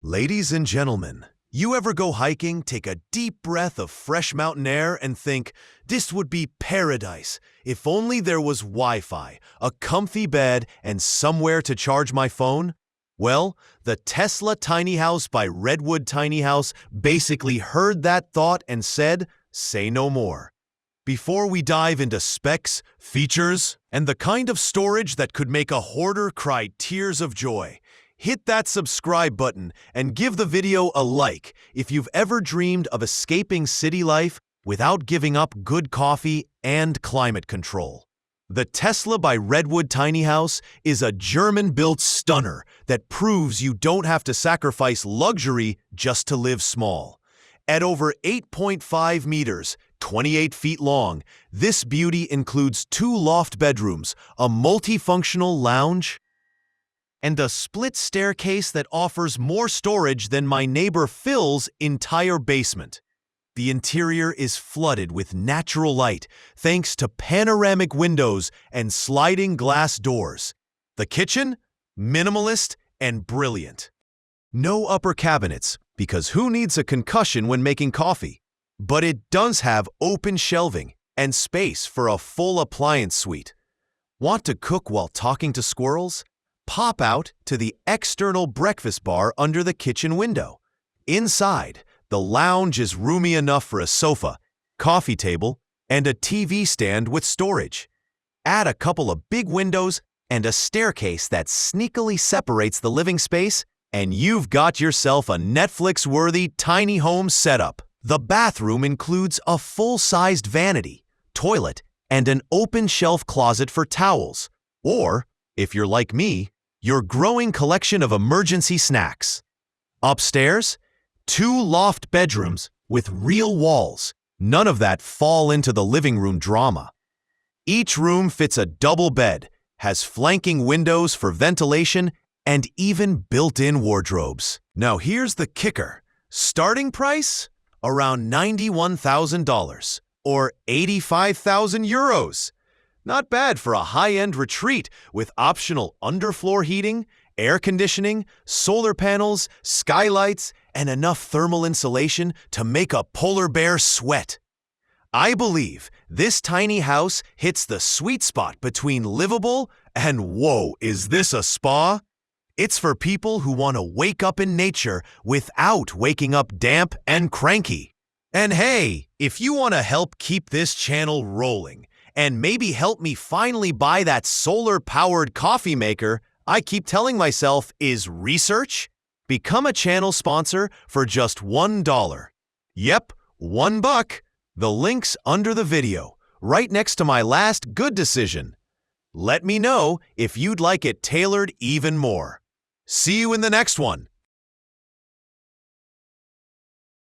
Ladies and gentlemen, you ever go hiking, take a deep breath of fresh mountain air, and think, this would be paradise if only there was Wi-Fi, a comfy bed, and somewhere to charge my phone? Well, the Tesla Tiny House by Redwood Tiny House basically heard that thought and said, say no more. Before we dive into specs, features, and the kind of storage that could make a hoarder cry tears of joy, hit that subscribe button and give the video a like if you've ever dreamed of escaping city life without giving up good coffee and climate control. The Tesla by Redwood Tiny House is a German-built stunner that proves you don't have to sacrifice luxury just to live small. At over 8.5 meters, 28 feet long, this beauty includes 2 loft bedrooms, a multifunctional lounge, and a split staircase that offers more storage than my neighbor Phil's entire basement. The interior is flooded with natural light thanks to panoramic windows and sliding glass doors. The kitchen? Minimalist and brilliant. No upper cabinets, because who needs a concussion when making coffee? But it does have open shelving and space for a full appliance suite. Want to cook while talking to squirrels? Pop out to the external breakfast bar under the kitchen window. Inside, the lounge is roomy enough for a sofa, coffee table, and a TV stand with storage. Add a couple of big windows and a staircase that sneakily separates the living space, and you've got yourself a Netflix-worthy tiny home setup. The bathroom includes a full-sized vanity, toilet, and an open shelf closet for towels. Or, if you're like me, your growing collection of emergency snacks. Upstairs, 2 loft bedrooms with real walls. None of that fall into the living room drama. Each room fits a double bed, has flanking windows for ventilation, and even built-in wardrobes. Now here's the kicker. Starting price? Around $91,000 or 85,000 euros. Not bad for a high-end retreat with optional underfloor heating, air conditioning, solar panels, skylights, and enough thermal insulation to make a polar bear sweat. I believe this tiny house hits the sweet spot between livable and whoa, is this a spa? It's for people who want to wake up in nature without waking up damp and cranky. And hey, if you want to help keep this channel rolling, and maybe help me finally buy that solar-powered coffee maker I keep telling myself is research, become a channel sponsor for just $1. Yep, $1. The link's under the video, right next to my last good decision. Let me know if you'd like it tailored even more. See you in the next one.